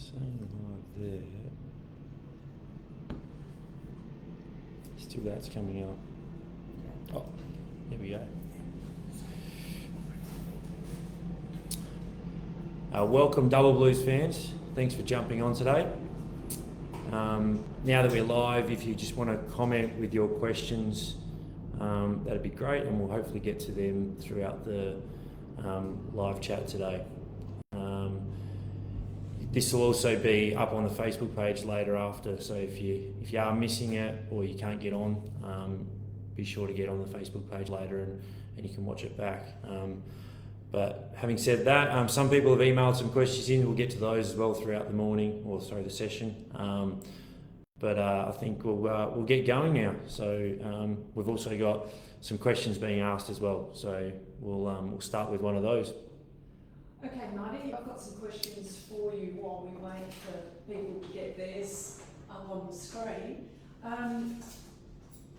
Same like there. Still that's coming out. Oh, there we go. Welcome Double Blues fans. Thanks for jumping on today. Now that we're live, if you just want to comment with your questions, that'd be great, and we'll hopefully get to them throughout the live chat today. This will also be up on the Facebook page later after, so if you are missing it or you can't get on, be sure to get on the Facebook page later and you can watch it back. But having said that, some people have emailed some questions in. We'll get to those as well throughout the morning, or sorry, the session. But I think we'll get going now. So we've also got some questions being asked as well. So we'll start with one of those. Okay, Marty, I've got some questions for you while we wait for people to get theirs up on the screen.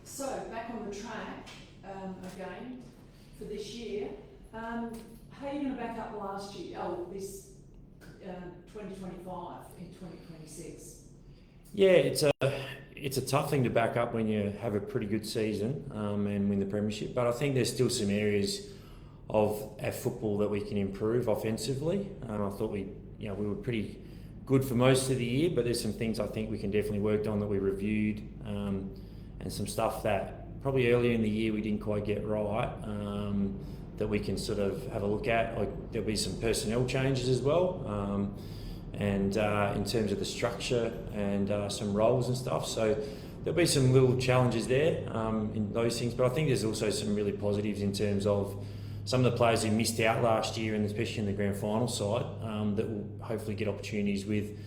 So back on the track again for this year. How are you going to back up last year? This 2025 in 2026. Yeah, it's a tough thing to back up when you have a pretty good season and win the premiership. But I think there's still some areas of our football that we can improve offensively. I thought we were pretty good for most of the year, but there's some things I think we can definitely work on that we reviewed, and some stuff that probably earlier in the year we didn't quite get right. That we can sort of have a look at. Like there'll be some personnel changes as well, and in terms of the structure and some roles and stuff. So there'll be some little challenges there in those things. But I think there's also some really positives in terms of some of the players who missed out last year, and especially in the grand final side, that will hopefully get opportunities with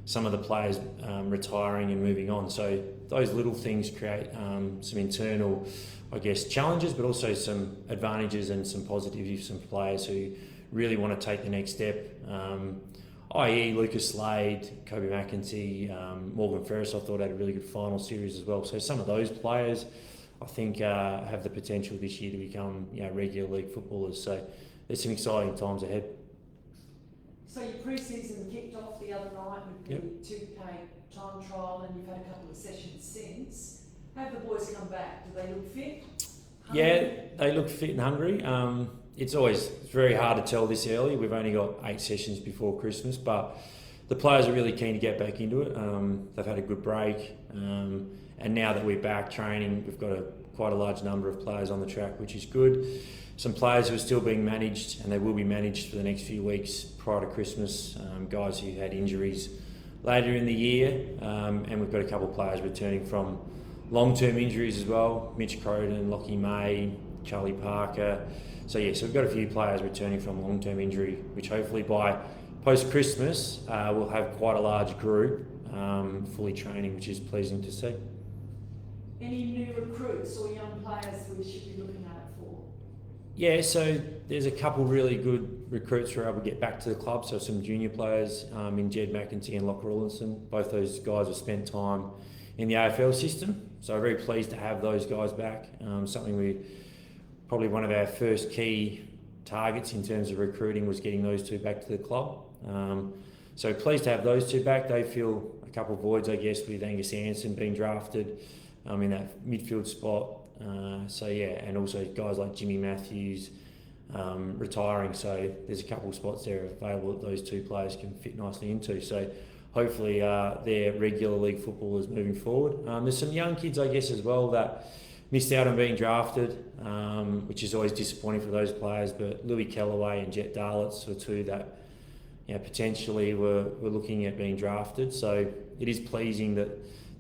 some of the players retiring and moving on. So those little things create some internal, I guess, challenges, but also some advantages and some positives for some players who really want to take the next step, i.e. Lucas Slade, Kobe McEntee, Morgan Ferris I thought had a really good final series as well. So some of those players I think have the potential this year to become regular league footballers. So there's some exciting times ahead. So your pre-season kicked off the other night with the 2K time trial, and you've had a couple of sessions since. How have the boys come back? Do they look fit? Hungry? Yeah, they look fit and hungry. It's very hard to tell this early. We've only got 8 sessions before Christmas, but the players are really keen to get back into it. They've had a good break, and now that we're back training, we've got quite a large number of players on the track, which is good. Some players who are still being managed, and they will be managed for the next few weeks prior to Christmas, guys who had injuries later in the year, and we've got a couple of players returning from long-term injuries as well. Mitch Croden, Lockie May, Charlie Parker. So we've got a few players returning from long-term injury, which hopefully by post-Christmas we'll have quite a large group fully training, which is pleasing to see. Any new recruits or young players we should be looking out for? Yeah, so there's a couple really good recruits who are able to get back to the club. So some junior players in Jed McEntee and Locke Rawlinson. Both those guys have spent time in the AFL system. So very pleased to have those guys back. Probably one of our first key targets in terms of recruiting was getting those two back to the club. So pleased to have those two back. They fill a couple of voids, I guess, with Angus Anderson being drafted in that midfield spot. And also guys like Jimmy Matthews retiring. So there's a couple of spots there available that those two players can fit nicely into. So hopefully they're regular league footballers moving forward. There's some young kids, I guess, as well that missed out on being drafted, which is always disappointing for those players. But Louis Kellaway and Jet Darlitz were two that potentially we're looking at being drafted. So it is pleasing that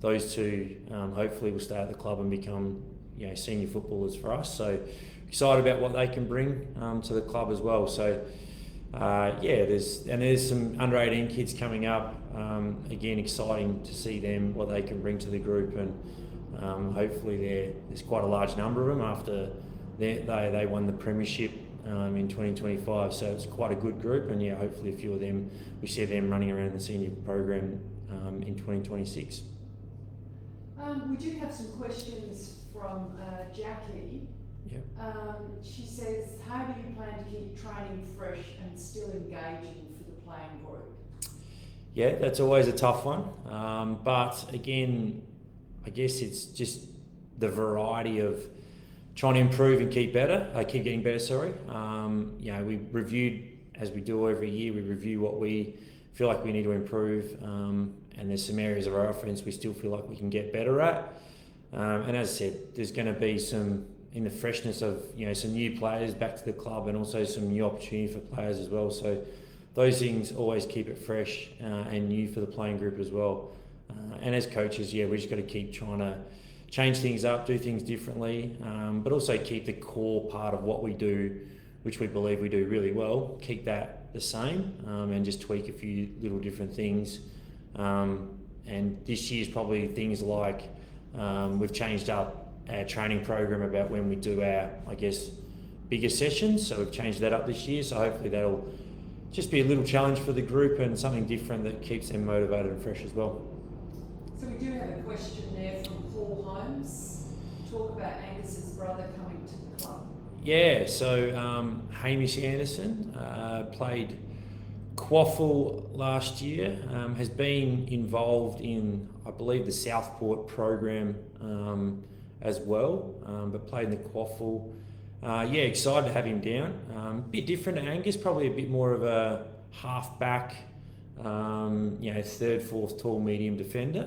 those two hopefully will stay at the club and become senior footballers for us. So excited about what they can bring to the club as well. So there's some under 18 kids coming up. Again, exciting to see them, what they can bring to the group, and hopefully there's quite a large number of them after they won the premiership in 2025. So it's quite a good group, and hopefully a few of them, we see them running around the senior program in 2026. We do have some questions from Jackie. Yep. She says, how do you plan to keep training fresh and still engaging for the playing group? Yeah, that's always a tough one. But again, I guess it's just the variety of trying to improve and keep getting better. Sorry. We reviewed, as we do every year. We review what we feel like we need to improve, and there's some areas of our offense we still feel like we can get better at. And as I said, there's going to be some in the freshness of some new players back to the club, and also some new opportunity for players as well. So those things always keep it fresh and new for the playing group as well. And as coaches, we just got to keep trying to change things up, do things differently, but also keep the core part of what we do, which we believe we do really well, keep that the same, and just tweak a few little different things. And this year's probably things like we've changed up our training program about when we do our, bigger sessions. So we've changed that up this year. So hopefully that'll just be a little challenge for the group and something different that keeps them motivated and fresh as well. So we do have a question there from Paul Holmes. Talk about Angus's brother coming to the club. Yeah, so Hamish Anderson played Quaffle last year, has been involved in, I believe, the Southport program as well, but played in the Quaffle. Excited to have him down. A bit different to Angus, probably a bit more of a half-back, third, fourth tall medium defender.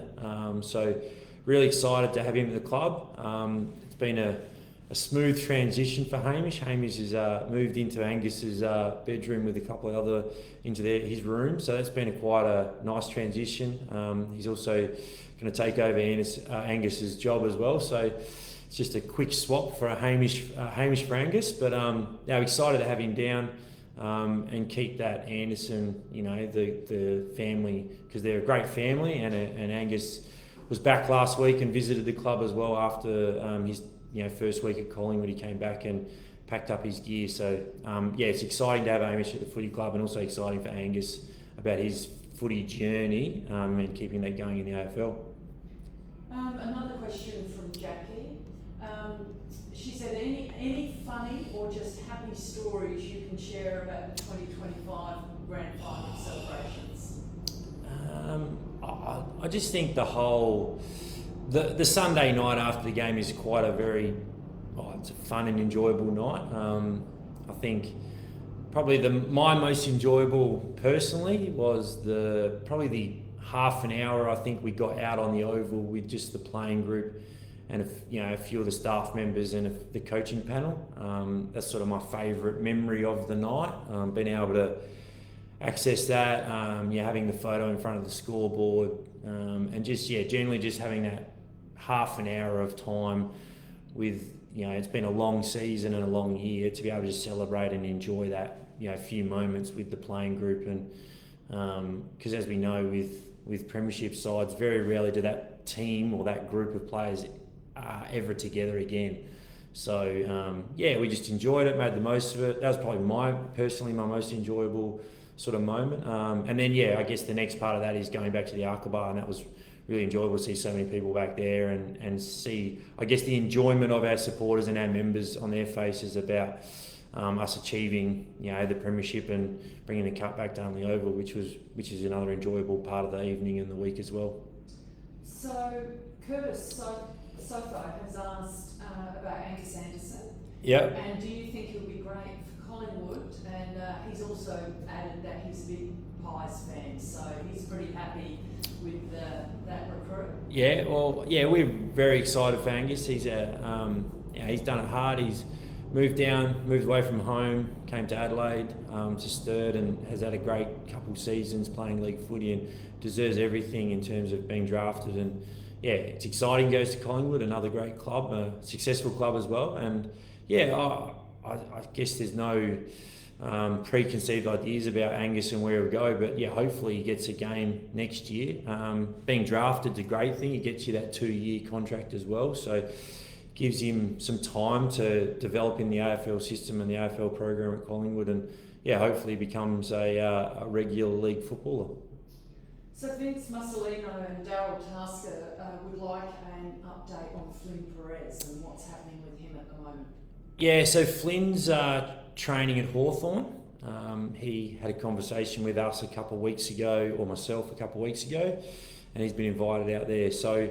So really excited to have him at the club. It's been a smooth transition for Hamish. Hamish has moved into Angus's bedroom with a couple of other into his room, so that's been quite a nice transition. He's also going to take over Angus's job as well, so it's just a quick swap for Hamish for Angus. But excited to have him down and keep that Anderson, the family, because they're a great family, and Angus was back last week and visited the club as well after his first week at Collingwood. He came back and packed up his gear. So it's exciting to have Hamish at the footy club, and also exciting for Angus about his footy journey and keeping that going in the AFL. Another question from Jackie. She said, any funny or just happy stories you can share about the 2025 Grand Final celebrations? I just think the Sunday night after the game is quite it's a fun and enjoyable night. I think probably my most enjoyable personally was probably the half an hour I think we got out on the oval with just the playing group and a few of the staff members and the coaching panel. That's sort of my favourite memory of the night. Being able to access that, having the photo in front of the scoreboard, and just generally just having that half an hour of time with it's been a long season and a long year, to be able to just celebrate and enjoy that few moments with the playing group. And because as we know with premiership sides, very rarely do that team or that group of players ever together again. So we just enjoyed it, made the most of it. That was probably my most enjoyable sort of moment. And then I guess the next part of that is going back to the Aqaba, and that was really enjoyable to see so many people back there and see, I guess, the enjoyment of our supporters and our members on their faces about us achieving, the premiership and bringing the cup back down the oval, which is another enjoyable part of the evening and the week as well. So Curtis Sofo has asked about Angus Anderson. Yep. And do you think he'll be great for Collingwood? And he's also added that he's a big Pies fan, so he's pretty happy with that recruit. We're very excited for Angus. He's he's done it hard. He's moved away from home, came to Adelaide, to Sturt, and has had a great couple seasons playing league footy and deserves everything in terms of being drafted. And it's exciting. Goes to Collingwood, another great club, a successful club as well. And I guess there's no preconceived ideas about Angus and where he'll go, but hopefully he gets a game next year. Being drafted's a great thing. It gets you that 2-year contract as well, so gives him some time to develop in the AFL system and the AFL program at Collingwood, and hopefully becomes a regular league footballer. So Vince Mussolino and Daryl Tasker would like an update on Flynn Perez and what's happening with him at the moment. So Flynn's training at Hawthorn. He had a conversation with us a couple of weeks ago, or myself a couple of weeks ago, and he's been invited out there. So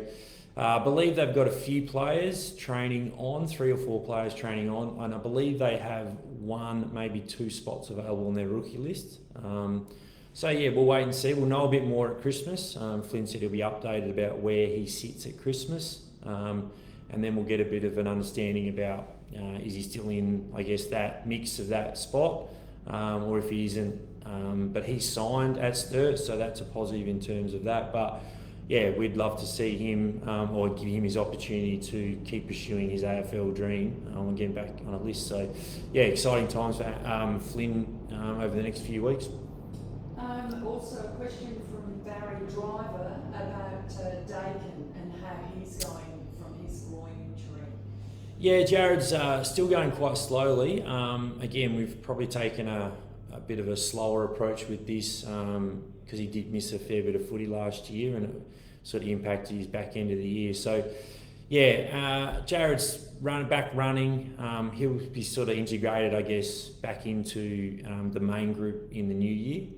I believe they've got a few players training on, 3 or 4 players training on, and I believe they have 1, maybe 2 spots available on their rookie list. So yeah, we'll wait and see. We'll know a bit more at Christmas. Flynn said he'll be updated about where he sits at Christmas, and then we'll get a bit of an understanding about is he still in, I guess, that mix of that spot, or if he isn't. But he's signed at Sturt, so that's a positive in terms of that. But yeah, we'd love to see him, or give him his opportunity to keep pursuing his AFL dream and getting back on a list. So yeah, exciting times for Flynn over the next few weeks. Also a question from Barry Driver about Dakin and how he's going from his groin injury. Yeah, Jared's still going quite slowly. Again, we've probably taken a bit of a slower approach with this because he did miss a fair bit of footy last year and it sort of impacted his back end of the year. So yeah, Jared's back running. He'll be sort of integrated, I guess, back into the main group in the new year.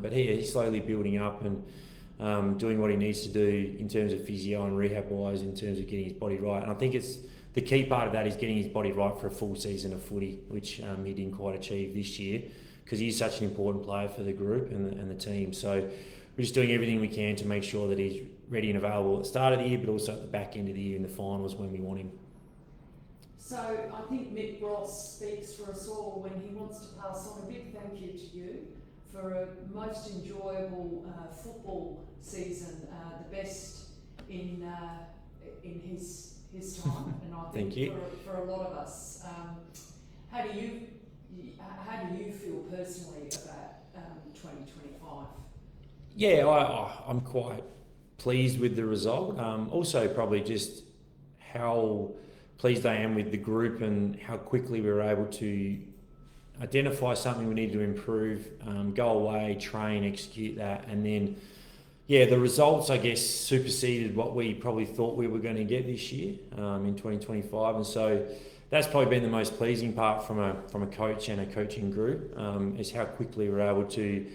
But he's slowly building up and doing what he needs to do in terms of physio and rehab-wise, in terms of getting his body right. And I think it's the key part of that is getting his body right for a full season of footy, which he didn't quite achieve this year because he's such an important player for the group and the team. So we're just doing everything we can to make sure that he's ready and available at the start of the year, but also at the back end of the year in the finals when we want him. So I think Mick Ross speaks for us all when he wants to pass on a big thank you to you for a most enjoyable football season, the best in his time, and I think Thank you. For a lot of us. How do you feel personally about 2025? Yeah, I'm quite pleased with the result. Also, probably just how pleased I am with the group and how quickly we were able to identify something we needed to improve, go away, train, execute that, and then, yeah, the results, I guess, superseded what we probably thought we were going to get this year in 2025, and so that's probably been the most pleasing part from a coach and a coaching group, is how quickly we're able to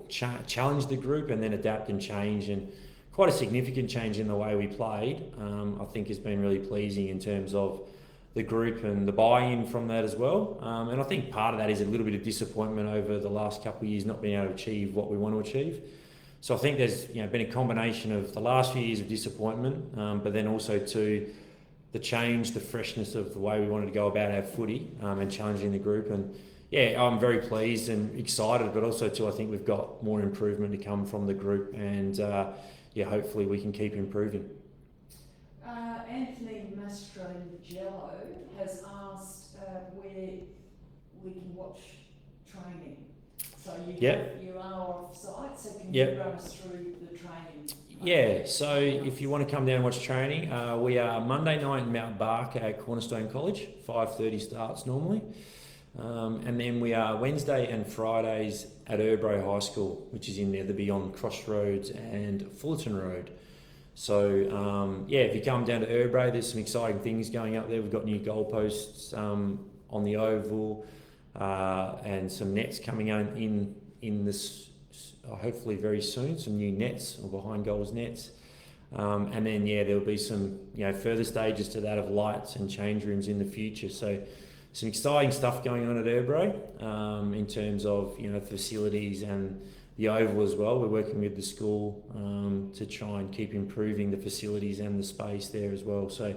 challenge the group and then adapt and change, and quite a significant change in the way we played. I think has been really pleasing in terms of the group and the buy-in from that as well. And I think part of that is a little bit of disappointment over the last couple of years not being able to achieve what we want to achieve. So I think there's been a combination of the last few years of disappointment, but then also to the change, the freshness of the way we wanted to go about our footy and challenging the group. And yeah, I'm very pleased and excited, but also too, I think we've got more improvement to come from the group, and hopefully we can keep improving. Anthony Mastrangello has asked where we can watch training. So you are off site, so can you run us through the training? Yeah, so if you want to come down and watch training, we are Monday night in Mount Barker at Cornerstone College, 5:30 starts normally. And then we are Wednesday and Fridays at Erbro High School, which is in Netherby on Crossroads and Fullerton Road. So if you come down to Erbro, there's some exciting things going up there. We've got new goalposts on the oval and some nets coming in this hopefully very soon, some new nets or behind goals nets. And then there'll be some further stages to that of lights and change rooms in the future. So some exciting stuff going on at Erbro in terms of facilities and the oval as well. We're working with the school to try and keep improving the facilities and the space there as well. So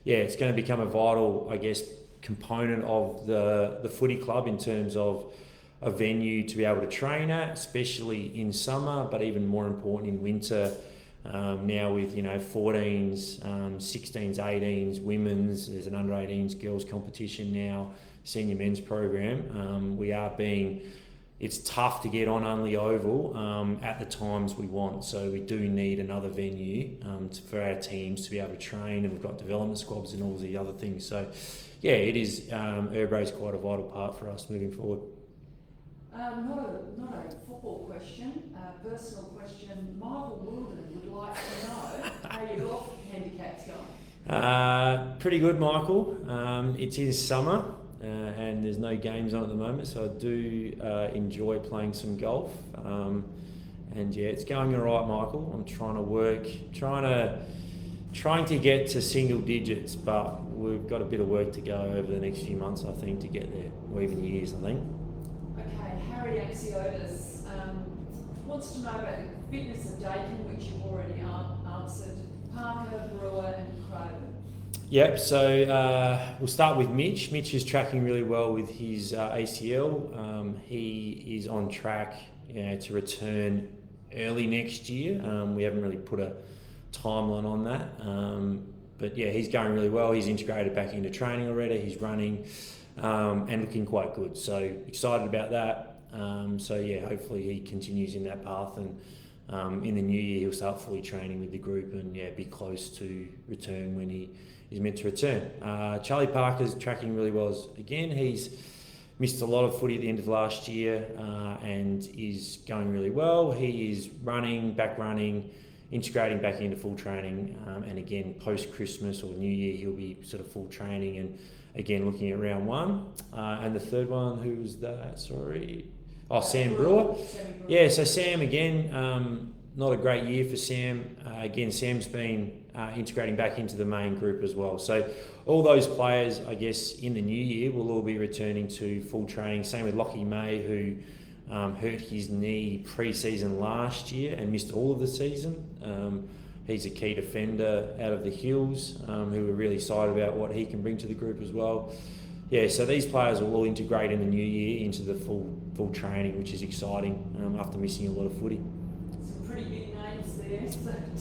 it's going to become a vital, I guess, component of the footy club in terms of a venue to be able to train at, especially in summer, but even more important in winter. Now with 14s, 16s, 18s, women's, there's an under 18s girls competition now, senior men's program. It's tough to get on only oval at the times we want, so we do need another venue for our teams to be able to train, and we've got development squads and all the other things. So it is, Erbro is quite a vital part for us moving forward. Not a football question, a personal question. Michael Wilden would like to know how your golf handicap's going. Pretty good, Michael. It is summer, and there's no games on at the moment, so I do enjoy playing some golf. And yeah, it's going all right, Michael. I'm trying to get to single digits, but we've got a bit of work to go over the next few months, I think, to get there, or even years, I think. Okay, Harry Axiotis wants to know about the fitness of Dakin, which you've already answered. Parker, Brewer and Craven. Yep, so we'll start with Mitch. Mitch is tracking really well with his ACL. He is on track, to return early next year. We haven't really put a timeline on that, but yeah, he's going really well. He's integrated back into training already. He's running and looking quite good. So excited about that. So yeah, hopefully he continues in that path, and in the new year he'll start fully training with the group and be close to return when he is meant to return. Charlie Parker's tracking really well. Again, he's missed a lot of footy at the end of last year and is going really well. He is running, integrating back into full training, and again, post-Christmas or New Year, he'll be sort of full training and again, looking at round one. And the third one, who was that? Sorry. Oh, Sam Brewer. Yeah, so Sam, again, not a great year for Sam. Again, Sam's been integrating back into the main group as well. So all those players, I guess, in the new year will all be returning to full training. Same with Lockie May, who hurt his knee pre-season last year and missed all of the season. He's a key defender out of the Hills, who we're really excited about what he can bring to the group as well. Yeah, so these players will all integrate in the new year into the full training, which is exciting after missing a lot of footy. Some pretty big names there.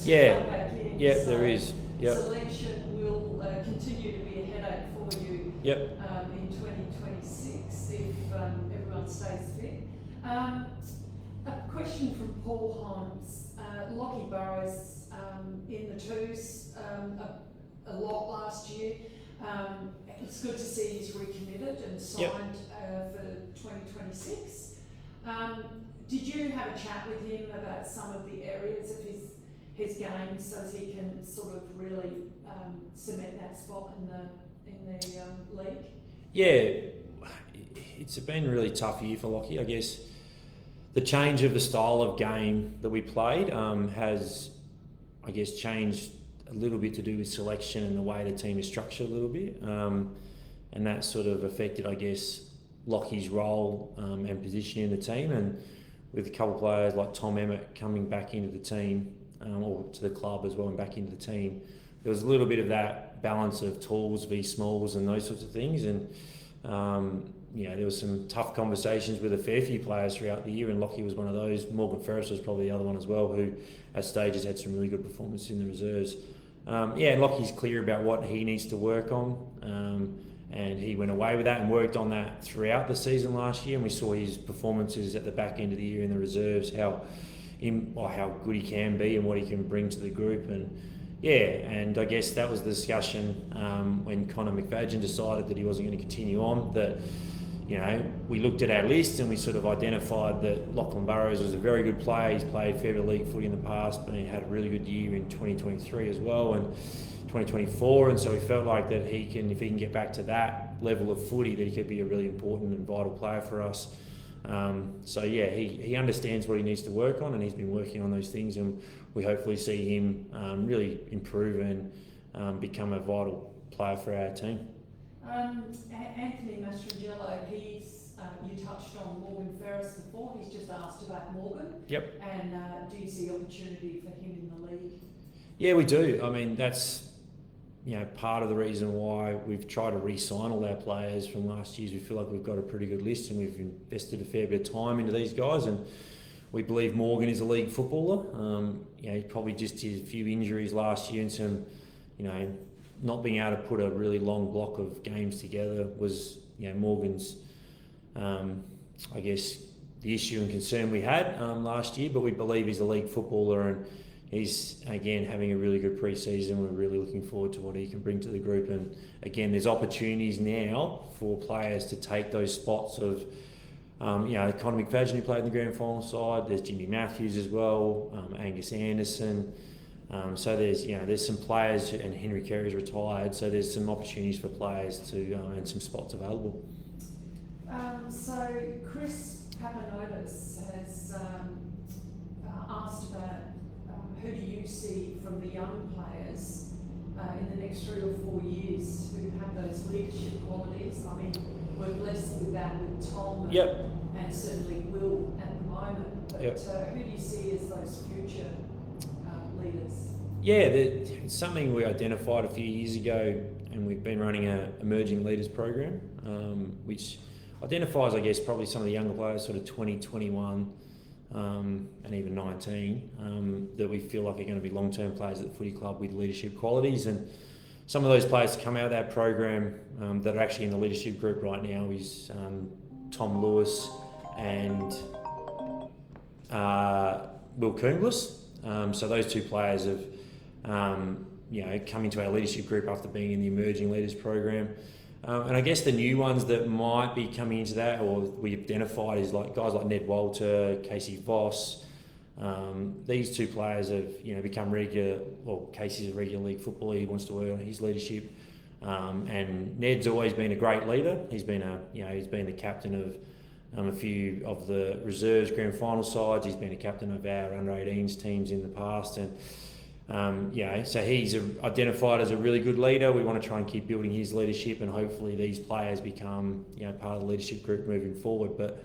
Yeah, there is. Yep. Selection will continue to be a headache for you. Yep. In 2026 if everyone stays fit. A question from Paul Holmes. Lockie Burrows in the twos a lot last year. It's good to see he's recommitted and signed for 2026. Did you have a chat with him about some of the areas of his game so that he can sort of really cement that spot in the league? Yeah, it's been a really tough year for Lockie. I guess the change of the style of game that we played has, I guess, changed a little bit to do with selection and the way the team is structured a little bit. And that sort of affected, I guess, Lockie's role and position in the team. And with a couple of players like Tom Emmett coming back into the team, or to the club as well and back into the team, there was a little bit of that balance of talls v smalls and those sorts of things. And there was some tough conversations with a fair few players throughout the year, and Lockie was one of those. Morgan Ferris was probably the other one as well, who at stages had some really good performances in the reserves. And Lockie's clear about what he needs to work on, and he went away with that and worked on that throughout the season last year, and we saw his performances at the back end of the year in the reserves, how good he can be and what he can bring to the group. And I guess that was the discussion when Connor McFadden decided that he wasn't going to continue on, that we looked at our list and we sort of identified that Lachlan Burrows was a very good player. He's played fair bit of league footy in the past, but he had a really good year in 2023 as well and 2024. And so we felt like that if he can get back to that level of footy, that he could be a really important and vital player for us. He understands what he needs to work on, and he's been working on those things, and we hopefully see him really improve and become a vital player for our team. Anthony Mastrangelo, you touched on Morgan Ferris before. He's just asked about Morgan. Yep. And do you see opportunity for him in the league? Yeah, we do. I mean, that's part of the reason why we've tried to re-sign all our players from last year. We feel like we've got a pretty good list, and we've invested a fair bit of time into these guys, and we believe Morgan is a league footballer. He probably just had a few injuries last year and some, not being able to put a really long block of games together was, Morgan's, I guess, the issue and concern we had last year. But we believe he's a league footballer, and he's, again, having a really good pre-season. We're really looking forward to what he can bring to the group. And, again, there's opportunities now for players to take those spots of, Connor McFadden, who played in the grand final side. There's Jimmy Matthews as well, Angus Anderson. So there's some players, and Henry Carey's retired, so there's some opportunities for players to and some spots available. So Chris Papanotis has asked about who do you see from the young players in the next 3 or 4 years who have those leadership qualities. I mean, we're blessed with that with Tom and certainly Will at the moment. But who do you see as those future leaders? Yeah, it's something we identified a few years ago, and we've been running an emerging leaders program, which identifies, I guess, probably some of the younger players, sort of 20, 21, and even 19, that we feel like are going to be long-term players at the footy club with leadership qualities. And some of those players come out of that program that are actually in the leadership group right now is Tom Lewis and Will Coonglis. So those two players have come into our leadership group after being in the emerging leaders program. And I guess the new ones that might be coming into that, or we identified, is like guys like Ned Walter, Casey Voss. These two players have become regular. Well, Casey's a regular league footballer. He wants to work on his leadership, and Ned's always been a great leader. He's been the captain of a few of the reserves grand final sides. He's been a captain of our under-18s teams in the past, and so he's identified as a really good leader. We want to try and keep building his leadership, and hopefully these players become part of the leadership group moving forward. But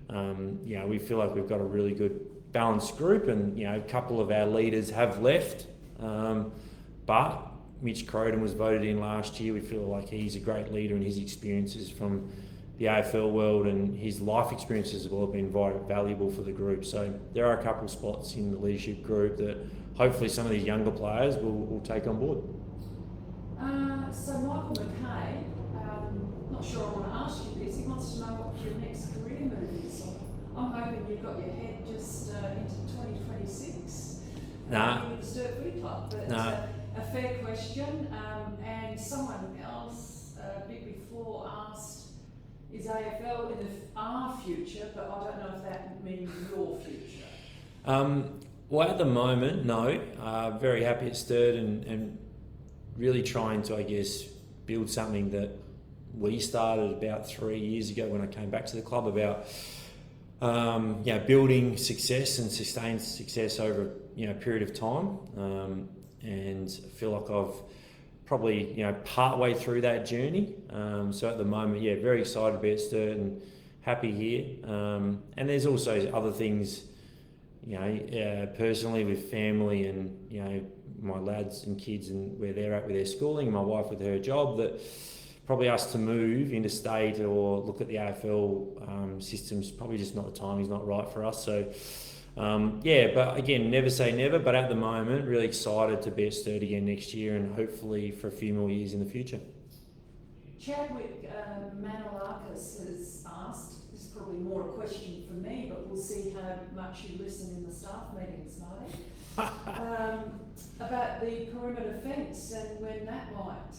we feel like we've got a really good balanced group, and a couple of our leaders have left, but Mitch Croden was voted in last year. We feel like he's a great leader, and his experiences from the AFL world and his life experiences have all been very valuable for the group. So there are a couple of spots in the leadership group that hopefully some of these younger players will take on board. So Michael McKay, not sure I want to ask you this, he wants to know what your next career move is. I'm hoping you've got your head just into 2026 with the Sturt Footy Club, but a fair question. And someone else a bit before asked, is AFL in our future, but I don't know if that means your future. Well, at the moment, no. Very happy at Sturt and really trying to, I guess, build something that we started about 3 years ago when I came back to the club about building success and sustained success over a period of time. And I feel like I've probably part way through that journey. So at the moment, very excited to be at Sturt and happy here. And there's also other things, personally with family and my lads and kids and where they're at with their schooling, and my wife with her job, that probably us to move interstate or look at the AFL systems, probably just not the timing's not right for us. So but again, never say never, but at the moment, really excited to be at Sturt again next year and hopefully for a few more years in the future. Chadwick Manolakis has asked, this is probably more a question for me, but we'll see how much you listen in the staff meetings, Marty, about the perimeter fence and when that might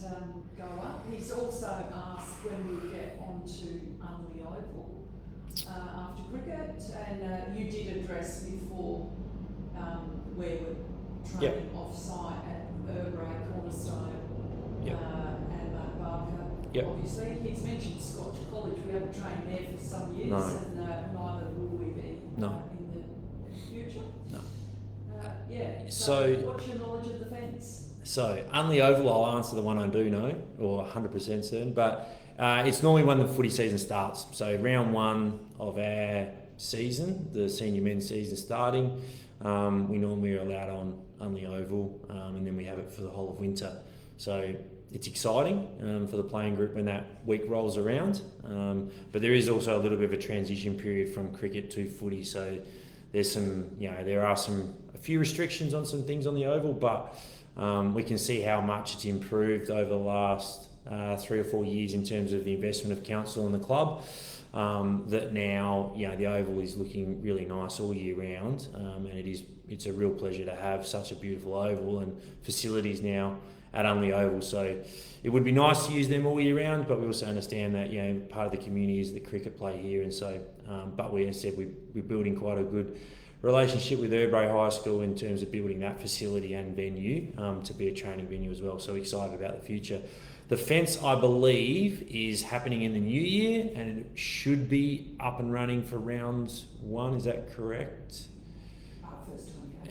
go up. He's also asked when we get onto Unley Oval after cricket, and you did address before where we're training off-site at Urbray, Cornerstone, and Mount Barker. Obviously, he's mentioned Scotch College. We haven't trained there for some years, and neither will we be in the future. No. So what's your knowledge of the fence? So Unley Oval, I'll answer the one I do know, or 100% certain, but it's normally when the footy season starts. So round one of our season, the senior men's season starting, we normally are allowed on Unley Oval, and then we have it for the whole of winter. So it's exciting for the playing group when that week rolls around, but there is also a little bit of a transition period from cricket to footy. So there's there are a few restrictions on some things on the Oval, but we can see how much it's improved over the last 3 or 4 years in terms of the investment of council and the club. That now, the Oval is looking really nice all year round, and it's a real pleasure to have such a beautiful Oval and facilities now at Unley Oval. So it would be nice to use them all year round, but we also understand that part of the community is the cricket play here, and so but we, as I said, we're building quite a good relationship with Urbray High School in terms of building that facility and venue to be a training venue as well. So excited about the future. The fence, I believe, is happening in the new year, and it should be up and running for round 1. Is that correct?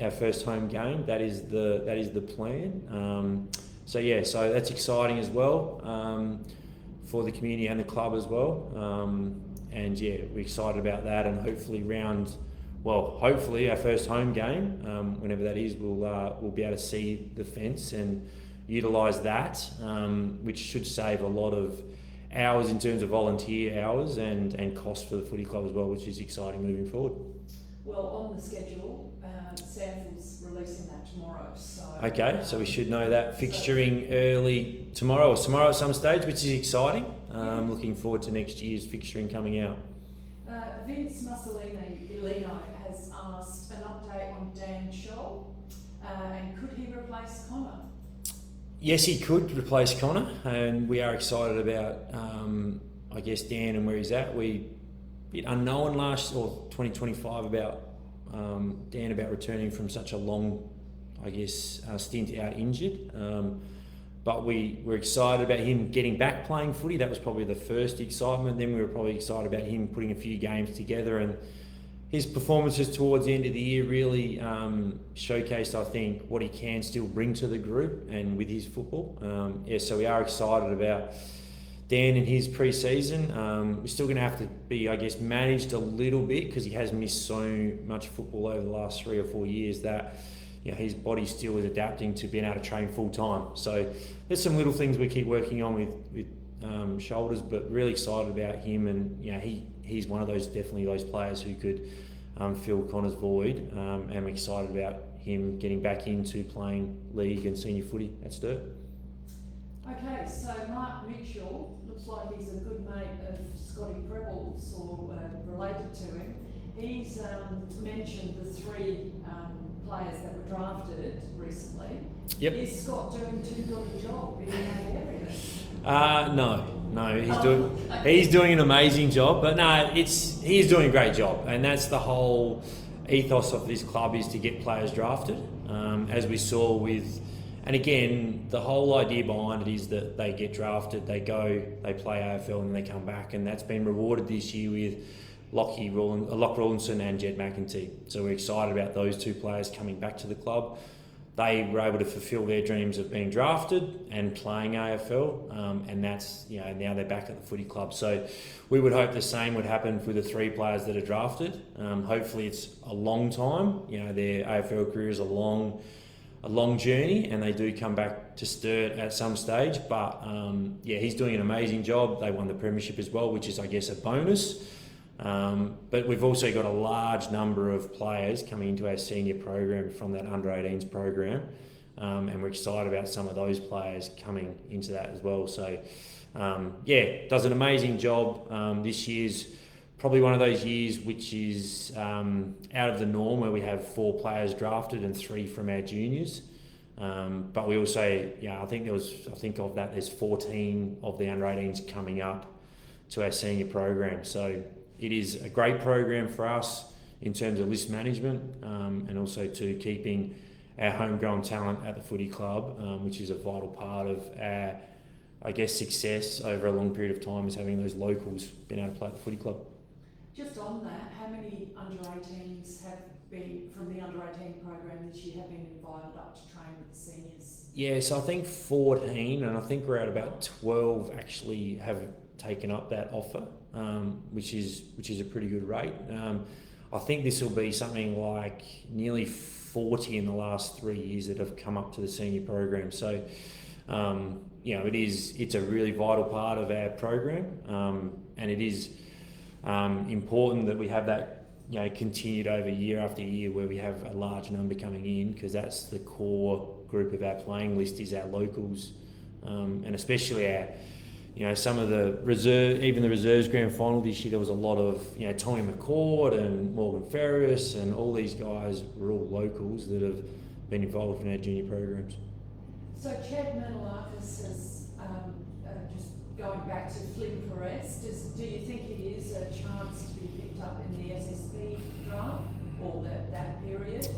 Our first home game. That is the plan. So that's exciting as well for the community and the club as well. We're excited about that, and hopefully our first home game, whenever that is, we'll be able to see the fence and utilise that, which should save a lot of hours in terms of volunteer hours and cost for the footy club as well, which is exciting moving forward. Well, on the schedule, Sanford's releasing that tomorrow. So we should know that fixturing early tomorrow at some stage, which is exciting. Looking forward to next year's fixturing coming out. Vince Mussolino has asked an update on Dan Scholl, and could he replace Connor? Yes, he could replace Connor, and we are excited about, Dan and where he's at. We bit unknown 2025 about Dan about returning from such a long, stint out injured. But we were excited about him getting back playing footy. That was probably the first excitement. Then we were probably excited about him putting a few games together, and his performances towards the end of the year really showcased, I think, what he can still bring to the group and with his football. So we are excited about Dan in his pre-season. We're still going to have to be, managed a little bit because he has missed so much football over the last 3 or 4 years that his body still is adapting to being able to train full time. So there's some little things we keep working on with shoulders, but really excited about him, and he's one of definitely those players who could fill Connor's void, and I'm excited about him getting back into playing league and senior footy at Sturt. Okay, so Mark Mitchell looks like he's a good mate of Scotty Prebbles, or related to him. He's mentioned the 3 players that were drafted recently. Yep. Is Scott doing too good a job in that area? No, he's doing an amazing job, but he's doing a great job, and that's the whole ethos of this club, is to get players drafted, as we saw with. And again, the whole idea behind it is that they get drafted, they go, they play AFL, and they come back, and that's been rewarded this year with Locke Rawlinson and Jed McEntee. So we're excited about those 2 players coming back to the club. They were able to fulfil their dreams of being drafted and playing AFL, and that's, now they're back at the footy club. So we would hope the same would happen for the 3 players that are drafted. Hopefully it's a long time. Their AFL career is a long journey, and they do come back to Sturt at some stage. But he's doing an amazing job. They won the premiership as well, which is, a bonus. But we've also got a large number of players coming into our senior program from that under-18s program, and we're excited about some of those players coming into that as well. So, does an amazing job. This year's probably one of those years which is out of the norm, where we have 4 players drafted and 3 from our juniors. But we also, there's 14 of the under-18s coming up to our senior program. So it is a great program for us in terms of list management, and also to keeping our homegrown talent at the footy club, which is a vital part of our, success over a long period of time, is having those locals being able to play at the footy club. Just on that, how many under-18s have been, from the under-18 program this year, have been invited up to train with the seniors? Yeah, so I think 14, and I think we're at about 12 actually have taken up that offer, which is a pretty good rate. I think this will be something like nearly 40 in the last 3 years that have come up to the senior program. So, it's a really vital part of our program, and it is important that we have that, continued over year after year, where we have a large number coming in, because that's the core group of our playing list, is our locals, and especially our. Some of the reserves grand final this year, there was a lot of, Tommy McCord and Morgan Ferris, and all these guys were all locals that have been involved in our junior programs. So Chad Manolakis has, just going back to Flynn Perez, do you think he is a chance to be picked up in the SSB draft, or that period?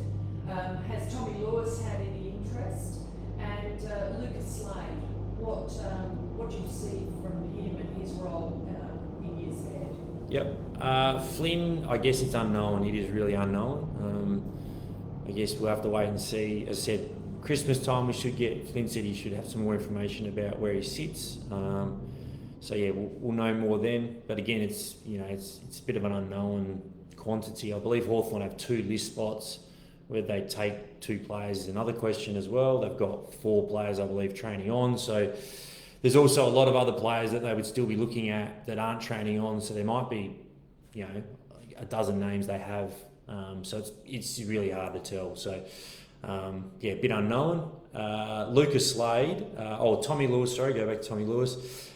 Has Tommy Lewis had any interest? And Lucas Slade, what what do you see from him and his role in years ahead? Yep. Flynn, I guess it's unknown. It is really unknown. I guess we'll have to wait and see. As I said, Christmas time Flynn said he should have some more information about where he sits. So yeah, we'll know more then. But again, it's a bit of an unknown quantity. I believe Hawthorn have 2 list spots. Whether they take 2 players is another question as well. They've got 4 players, I believe, training on. So there's also a lot of other players that they would still be looking at that aren't training on. So there might be, a dozen names they have. So it's really hard to tell. So a bit unknown. Lucas Slade, Tommy Lewis. Sorry, go back to Tommy Lewis.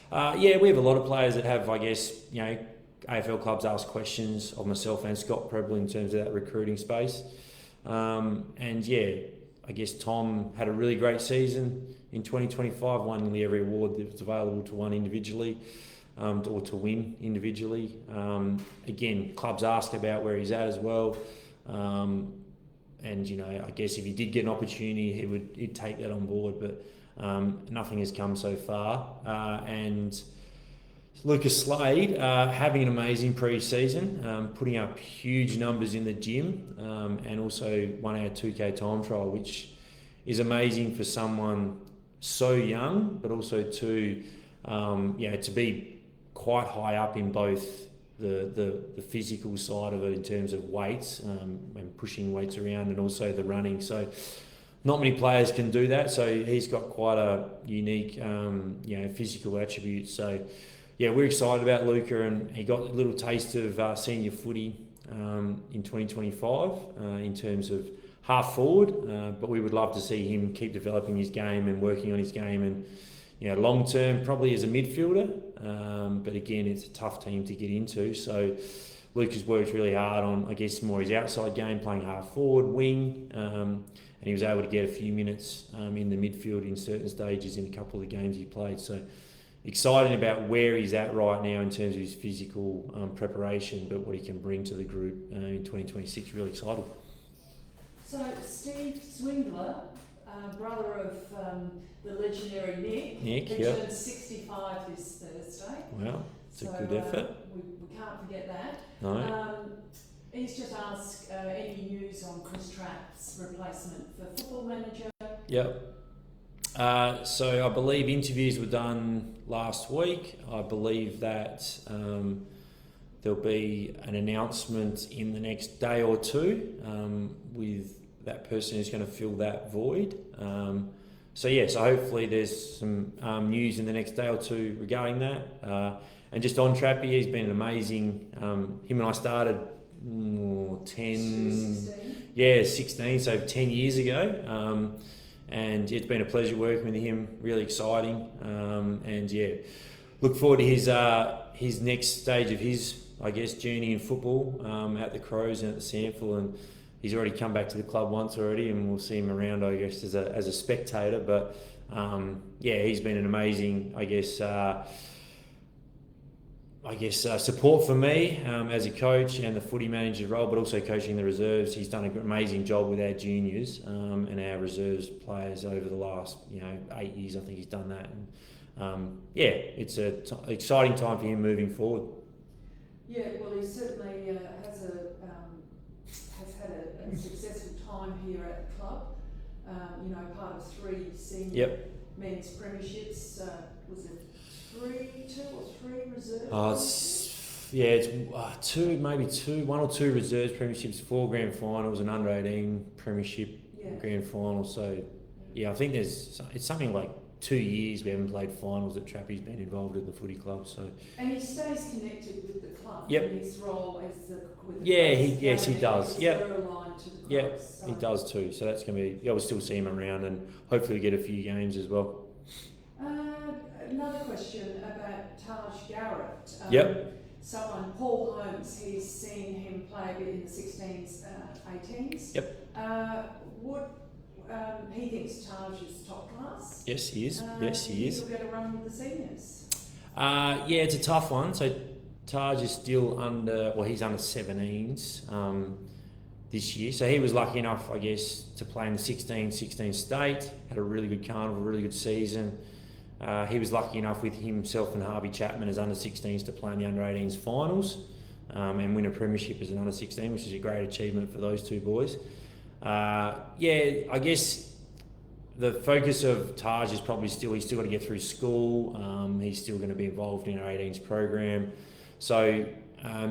We have a lot of players that have, I guess, AFL clubs ask questions of myself and Scott Preble in terms of that recruiting space. I guess Tom had a really great season in 2025, won nearly every award that was available to win individually, or to win individually. Again, clubs ask about where he's at as well. I guess if he did get an opportunity, he'd take that on board, but nothing has come so far. And Lucas Slade having an amazing pre-season, putting up huge numbers in the gym, and also won our 2K time trial, which is amazing for someone so young, but also to be quite high up in both the physical side of it in terms of weights and pushing weights around, and also the running. So not many players can do that. So he's got quite a unique physical attributes. So we're excited about Luca, and he got a little taste of senior footy in 2025 in terms of half forward, but we would love to see him keep developing his game and working on his game, and long term probably as a midfielder. But again, it's a tough team to get into. So Luca's worked really hard on, I guess, more his outside game, playing half forward, wing, and he was able to get a few minutes in the midfield in certain stages in a couple of the games he played. So excited about where he's at right now in terms of his physical preparation, but what he can bring to the group in 2026. Really excited. So Steve Swindler, brother of the legendary Nick, who turned 65 this Thursday. Wow, it's a good effort. We can't forget that. No. He's just asked any news on Chris Trapp's replacement for football manager. Yep. So I believe interviews were done last week. I believe that there'll be an announcement in the next day or two with that person who's going to fill that void. So hopefully there's some news in the next day or two regarding that. And just on Trappy, he's been amazing. Him and I started 16, so 10 years ago. And it's been a pleasure working with him, really exciting. Look forward to his next stage of his, I guess, journey in football at the Crows and at the Sample. And he's already come back to the club once already, and we'll see him around, I guess, as a spectator. But he's been an amazing, support for me as a coach and the footy manager role, but also coaching the reserves. He's done an amazing job with our juniors and our reserves players over the last 8 years. I think he's done that. And it's an exciting time for him moving forward. Yeah, well, he certainly has had a successful time here at the club. Part of 3 senior men's premierships. Was it 2 or 3 reserves? It's 2, maybe 1 or 2 reserves premierships, 4 grand finals, an under 18 premiership grand final. So I think it's something like 2 years we haven't played finals that Trappy's been involved in the footy club. So and he stays connected with the club. Yep. In his role as the he does. Yep. He does too. So that's going to be. We'll still see him around and hopefully get a few games as well. Another question about Taj Garrett. Paul Holmes, he's seen him play a bit in the 16s, 18s. Yep. He thinks Taj is top class. Yes, he is. He'll get a run with the seniors. It's a tough one. So Taj is still he's under 17s this year. So he was lucky enough, I guess, to play in the 16 state. Had a really good carnival, really good season. He was lucky enough with himself and Harvey Chapman as under-16s to play in the under-18s finals and win a premiership as an under-16, which is a great achievement for those two boys. I guess the focus of Taj is probably he's still got to get through school. He's still going to be involved in our 18s program. So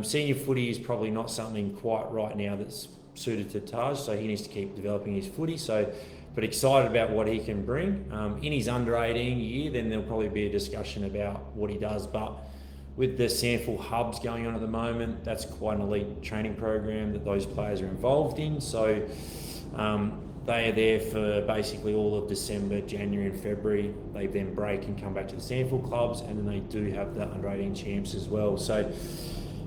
senior footy is probably not something quite right now that's suited to Taj, so he needs to keep developing his footy. But excited about what he can bring. In his under 18 year, then there'll probably be a discussion about what he does. But with the SANFL hubs going on at the moment, that's quite an elite training program that those players are involved in. So they are there for basically all of December, January and February. They then break and come back to the SANFL clubs, and then they do have the under 18 champs as well. So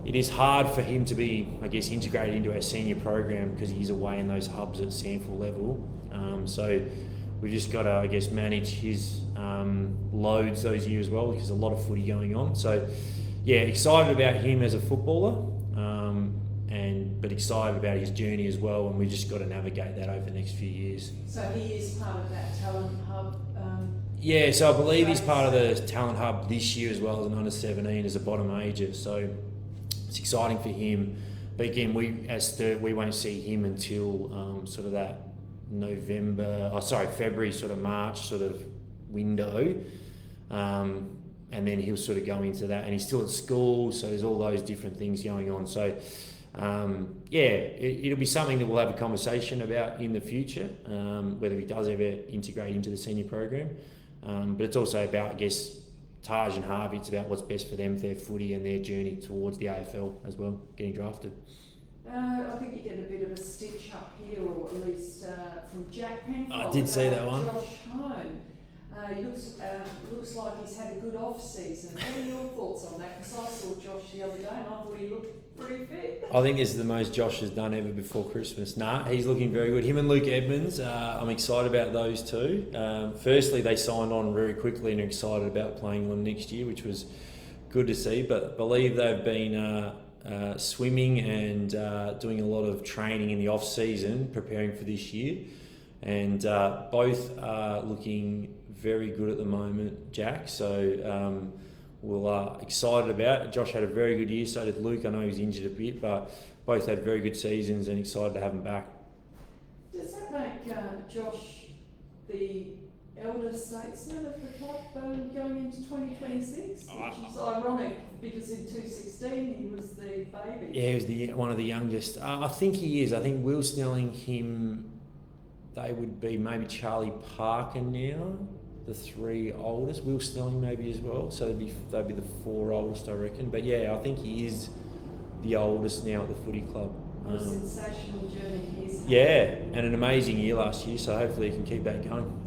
it is hard for him to be, I guess, integrated into our senior program because he's away in those hubs at SANFL level. So we've just got to, I guess, manage his loads those years as well, because there's a lot of footy going on. So, yeah, excited about him as a footballer, but excited about his journey as well, and we've just got to navigate that over the next few years. So he is part of that talent hub? Yeah, so I believe he's part of the talent hub this year as well as an under-17 as a bottom ager. So it's exciting for him. But again, we as Sturt, we won't see him until sort of that February, sort of March sort of window. And then he'll sort of go into that, and he's still at school, so there's all those different things going on. So it'll be something that we'll have a conversation about in the future, whether he does ever integrate into the senior program. But it's also about, I guess, Taj and Harvey, it's about what's best for them, their footy and their journey towards the AFL as well, getting drafted. I think you get a bit of a stitch up here, or at least from Jack Penfold. I did see that one. Josh Hone. He looks like he's had a good off-season. What are your thoughts on that? Because I saw Josh the other day and I thought he looked pretty fit. I think this is the most Josh has done ever before Christmas. He's looking very good. Him and Luke Edmonds, I'm excited about those two. Firstly, they signed on very quickly and are excited about playing them next year, which was good to see. But I believe they've been swimming and doing a lot of training in the off-season, preparing for this year. And both are looking very good at the moment, Jack. So we're excited about it. Josh had a very good year, so did Luke. I know he was injured a bit, but both had very good seasons and excited to have them back. Does that make Josh the elder statesman of the club going into 2026? Which is ironic because in 2016 he was the baby. Yeah, he was one of the youngest. I think he is. I think Will Snelling, him, they would be maybe Charlie Parker now, the three oldest. Will Snelling maybe as well. So they'd be the four oldest, I reckon. But yeah, I think he is the oldest now at the footy club. A sensational journey he's had. Yeah, and an amazing year last year, so hopefully he can keep that going.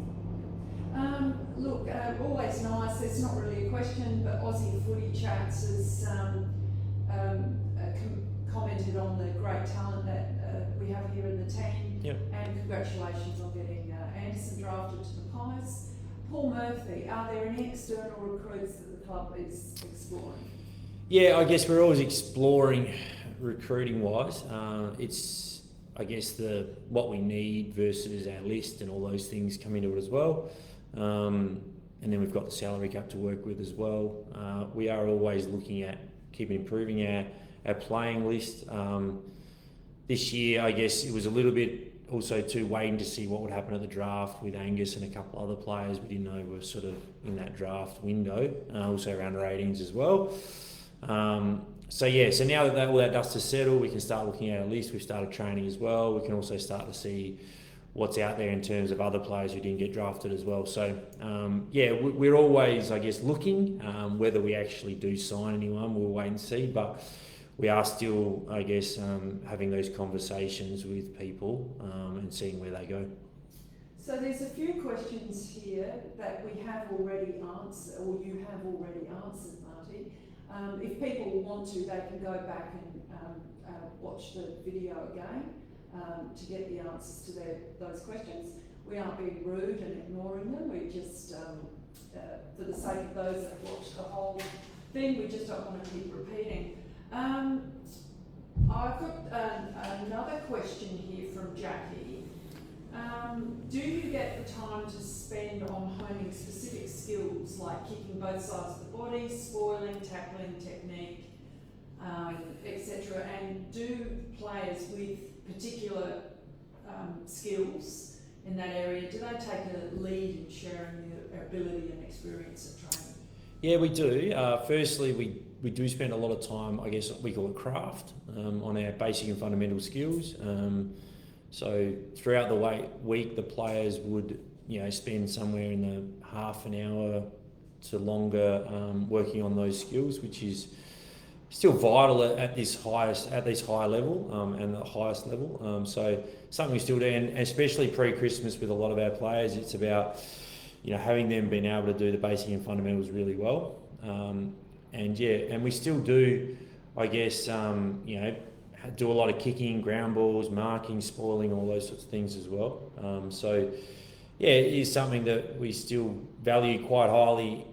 Look, always nice. There's not really a question, but Aussie Footy Chats has commented on the great talent that we have here in the team. Yep. And congratulations on getting Anderson drafted to the Pies. Paul Murphy, are there any external recruits that the club is exploring? Yeah, I guess we're always exploring recruiting wise. It's, I guess, what we need versus our list and all those things come into it as well. And then we've got the salary cap to work with as well. We are always looking at keeping improving our playing list. This year, I guess it was a little bit also too waiting to see what would happen at the draft with Angus and a couple other players we didn't know were sort of in that draft window, also around ratings as well. So now that all that dust has settled, we can start looking at a list. We've started training as well. We can also start to see what's out there in terms of other players who didn't get drafted as well. So we're always, I guess, looking. Whether we actually do sign anyone, we'll wait and see. But we are still, I guess, having those conversations with people and seeing where they go. So there's a few questions here that we have already answered, or you have already answered, Marty. If people want to, they can go back and watch the video again to get the answers to those questions. We aren't being rude and ignoring them. We just, for the sake of those that watched the whole thing, we just don't want to keep repeating. I've got another question here from Jackie. Do you get the time to spend on honing specific skills like kicking both sides of the body, spoiling, tackling, technique, etc.? And do players with particular skills in that area, do they take a lead in sharing their ability and experience at training? Yeah, we do. Firstly, we do spend a lot of time, I guess we call it craft, on our basic and fundamental skills. So throughout the week, the players would, spend somewhere in the half an hour to longer working on those skills, which is still vital at this higher level and the highest level. So something we still do, and especially pre-Christmas with a lot of our players, it's about having them being able to do the basic and fundamentals really well. And we still do, I guess, do a lot of kicking, ground balls, marking, spoiling, all those sorts of things as well. It is something that we still value quite highly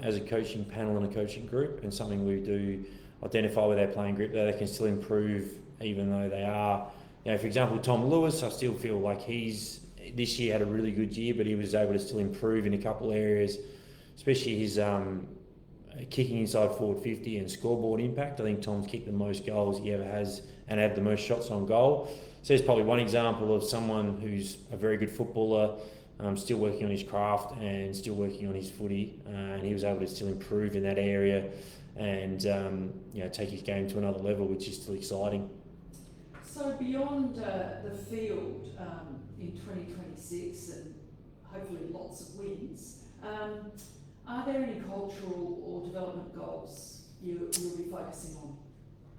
as a coaching panel and a coaching group, and something we do identify with our playing group that they can still improve even though they are, for example, Tom Lewis, I still feel like this year had a really good year, but he was able to still improve in a couple of areas, especially his kicking inside forward 50 and scoreboard impact. I think Tom's kicked the most goals he ever has and had the most shots on goal. So there's probably one example of someone who's a very good footballer, still working on his craft and still working on his footy, and he was able to still improve in that area and take his game to another level, which is still exciting. So beyond the field in 2026 and hopefully lots of wins, are there any cultural or development goals you'll be focusing on?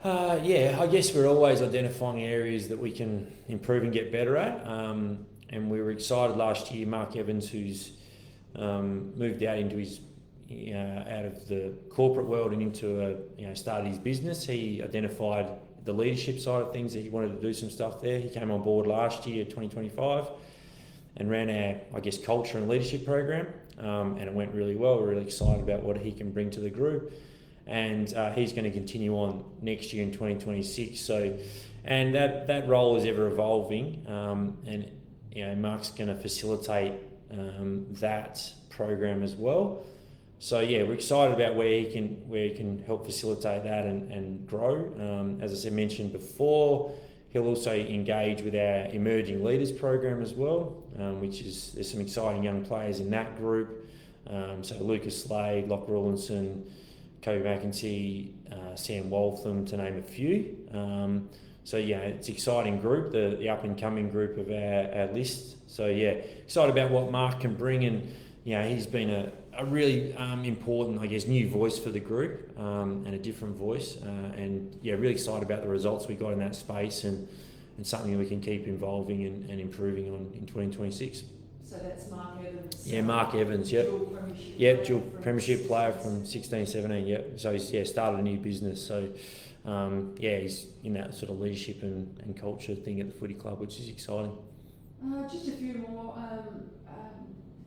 I guess we're always identifying areas that we can improve and get better at. And we were excited last year, Mark Evans, who's moved out into his, out of the corporate world and into started his business. He identified the leadership side of things, that he wanted to do some stuff there. He came on board last year, 2025, and ran our, culture and leadership program. And it went really well. We're really excited about what he can bring to the group. And he's going to continue on next year in 2026. So, and that role is ever evolving. And Mark's going to facilitate that program as well. So we're excited about where he can help facilitate that and grow. As I mentioned before, he'll also engage with our emerging leaders program as well, which is, there's some exciting young players in that group. So Lucas Slade, Locke Rawlinson, Kobe McEntee, Sam Waltham, to name a few. It's an exciting group, the up and coming group of our list. So excited about what Mark can bring, and he's been a really important, new voice for the group, and a different voice. Really excited about the results we got in that space, and something we can keep evolving and improving on in 2026. So that's Mark Evans. Yeah, Mark Evans, yep. Dual premiership player from 16-17, yep. So he's started a new business. So he's in that sort of leadership and culture thing at the footy club, which is exciting. Just a few more.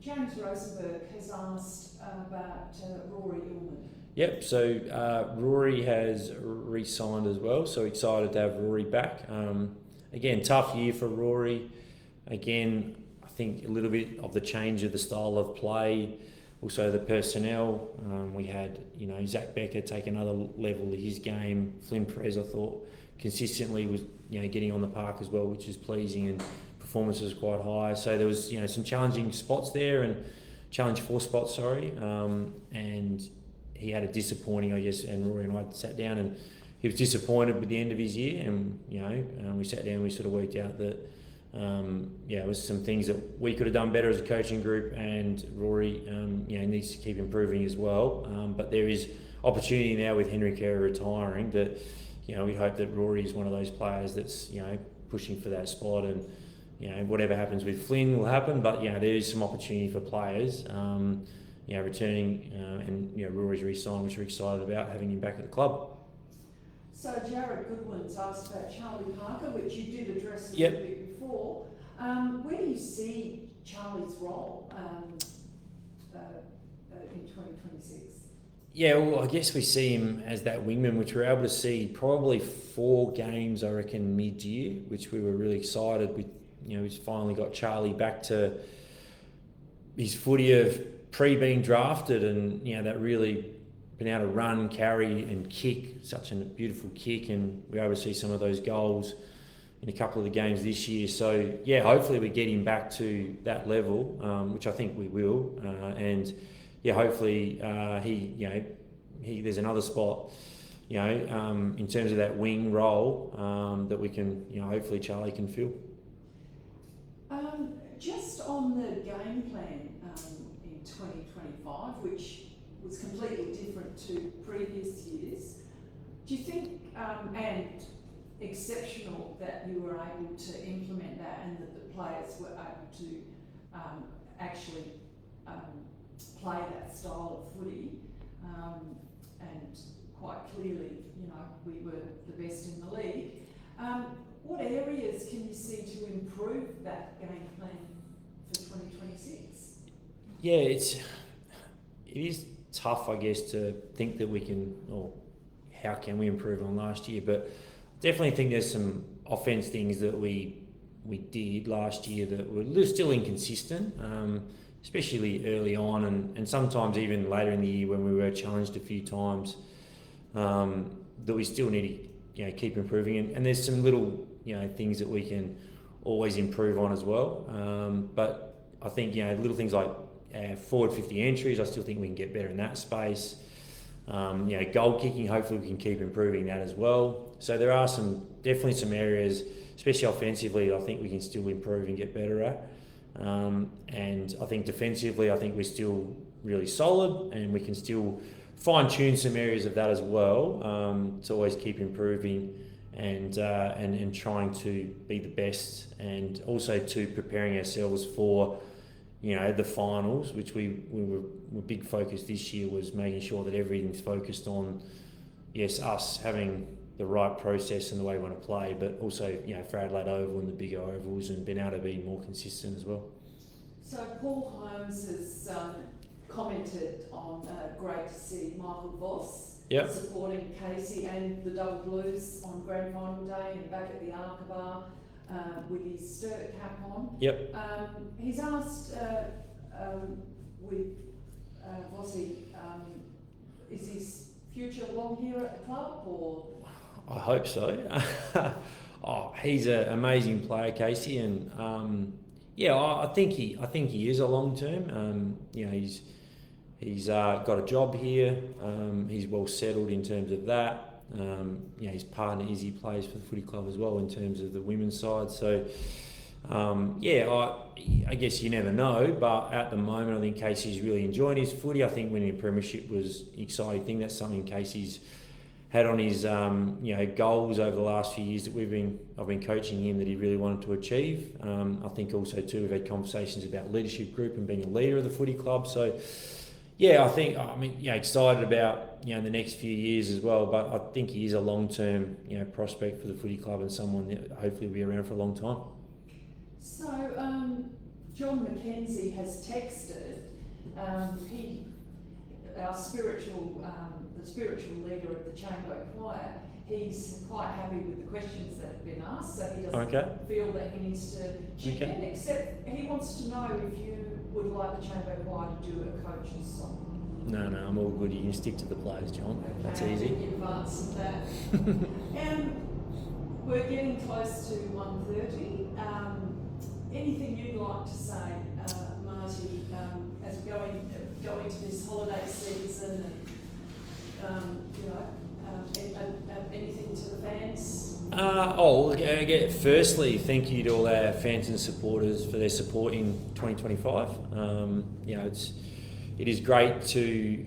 James Rosenberg has asked about Rory Illman. Yep, so Rory has re-signed as well, so excited to have Rory back. Again, tough year for Rory. Again, I think a little bit of the change of the style of play, also the personnel. We had, Zach Becker take another level of his game. Flynn Perez, I thought, consistently was, getting on the park as well, which is pleasing, and performance was quite high. So there was, some challenging spots there, and challenge 4 spots, and he had a disappointing, and Rory and I sat down, and he was disappointed with the end of his year, and we sat down and we sort of worked out that it was some things that we could have done better as a coaching group, and Rory needs to keep improving as well. But there is opportunity now with Henry Kerr retiring that we hope that Rory is one of those players that's pushing for that spot, and whatever happens with Flynn will happen, but there is some opportunity for players returning, and Rory's re-signed, which we're excited about having him back at the club. So Jared Goodwin's asked about Charlie Parker, which you did address a little bit before. Where do you see Charlie's role in 2026? Yeah, well, I guess we see him as that wingman, which we're able to see probably 4 games, I reckon, mid-year, which we were really excited with he's finally got Charlie back to his footy of being drafted, and that really been able to run, carry, and kick, such a beautiful kick, and we're able to see some of those goals in a couple of the games this year. So hopefully we get him back to that level, which I think we will, and hopefully he there's another spot, in terms of that wing role, that we can, hopefully Charlie can fill. Just on the game plan in 2025, which was completely different to previous years, do you think, and exceptional that you were able to implement that and that the players were able to actually play that style of footy, and quite clearly, we were the best in the league. What areas can you see to improve that game plan for 2026? Yeah, it is tough, I guess, to think that we can, or how can we improve on last year, but definitely think there's some offense things that we did last year that were still inconsistent, especially early on, and sometimes even later in the year when we were challenged a few times, that we still need to keep improving, and there's some little things that we can always improve on as well, but I think little things like forward 50 entries, I still think we can get better in that space. Goal kicking, hopefully we can keep improving that as well. So there are definitely some areas, especially offensively, I think we can still improve and get better at. And I think defensively, I think we're still really solid, and we can still fine tune some areas of that as well, to always keep improving and trying to be the best, and also to preparing ourselves for the finals, which we were big focus this year was making sure that everything's focused on, us having the right process and the way we want to play, but also, for Adelaide Oval and the bigger ovals, and being able to be more consistent as well. So Paul Holmes has commented on great to see Michael Voss supporting Casey and the Double Blues on Grand Final Day and back at the Arkabar with his Sturt cap on. Yep. He's asked with Vossi, is his future long here at the club, or? I hope so. He's an amazing player, Casey, and I think he is a long term. He's got a job here. He's well settled in terms of that. His partner Izzy plays for the footy club as well in terms of the women's side. So, I guess you never know, but at the moment I think Casey's really enjoying his footy. I think winning a premiership was an exciting thing. That's something Casey's had on his goals over the last few years that I've been coaching him, that he really wanted to achieve. I think also too we've had conversations about leadership group and being a leader of the footy club. So excited about the next few years as well. But I think he is a long-term prospect for the footy club, and someone that hopefully will be around for a long time. So John McKenzie has texted. Our the spiritual leader of the Chamber Choir, he's quite happy with the questions that have been asked, so he doesn't feel that he needs to chip in, except he wants to know if you would like the Chamber Choir to do a coach's song. No, I'm all good. You can stick to the players, John. Okay, that's easy. You've answered that. We're getting close to 1:30. Anything you'd like to say, Marty, as we go into this holiday season, and anything to the fans? Firstly, thank you to all our fans and supporters for their support in 2025. It is great to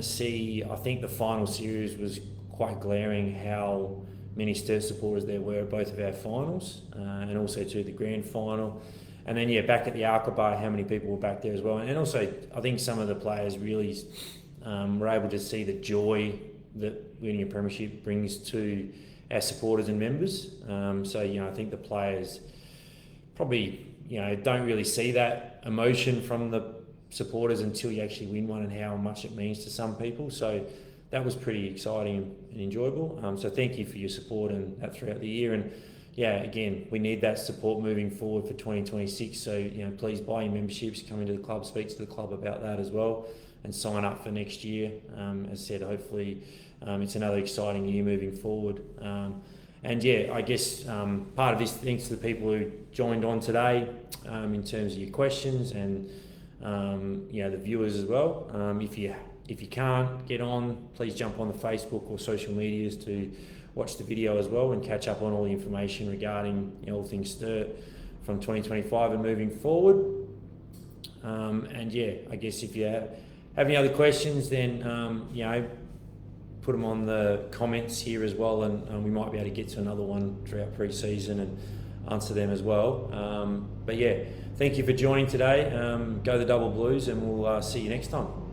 see. I think the final series was quite glaring how many Sturt supporters there were at both of our finals, and also to the grand final. And then back at the Arkabar, how many people were back there as well. And also, I think some of the players really were able to see the joy that winning a premiership brings to our supporters and members. I think the players probably don't really see that emotion from the supporters until you actually win one, and how much it means to some people. So that was pretty exciting and enjoyable. So thank you for your support and that throughout the year. And yeah, again, we need that support moving forward for 2026. So, please buy your memberships, come into the club, speak to the club about that as well, and sign up for next year. As I said, hopefully it's another exciting year moving forward. And yeah, I guess part of this, thanks to the people who joined on today in terms of your questions and the viewers as well. If you can't get on, please jump on the Facebook or social medias to watch the video as well and catch up on all the information regarding all things Sturt from 2025 and moving forward. And yeah, I guess if you have any other questions, then put them on the comments here as well, and we might be able to get to another one throughout pre-season and answer them as well. But yeah, thank you for joining today. Go the Double Blues, and we'll see you next time.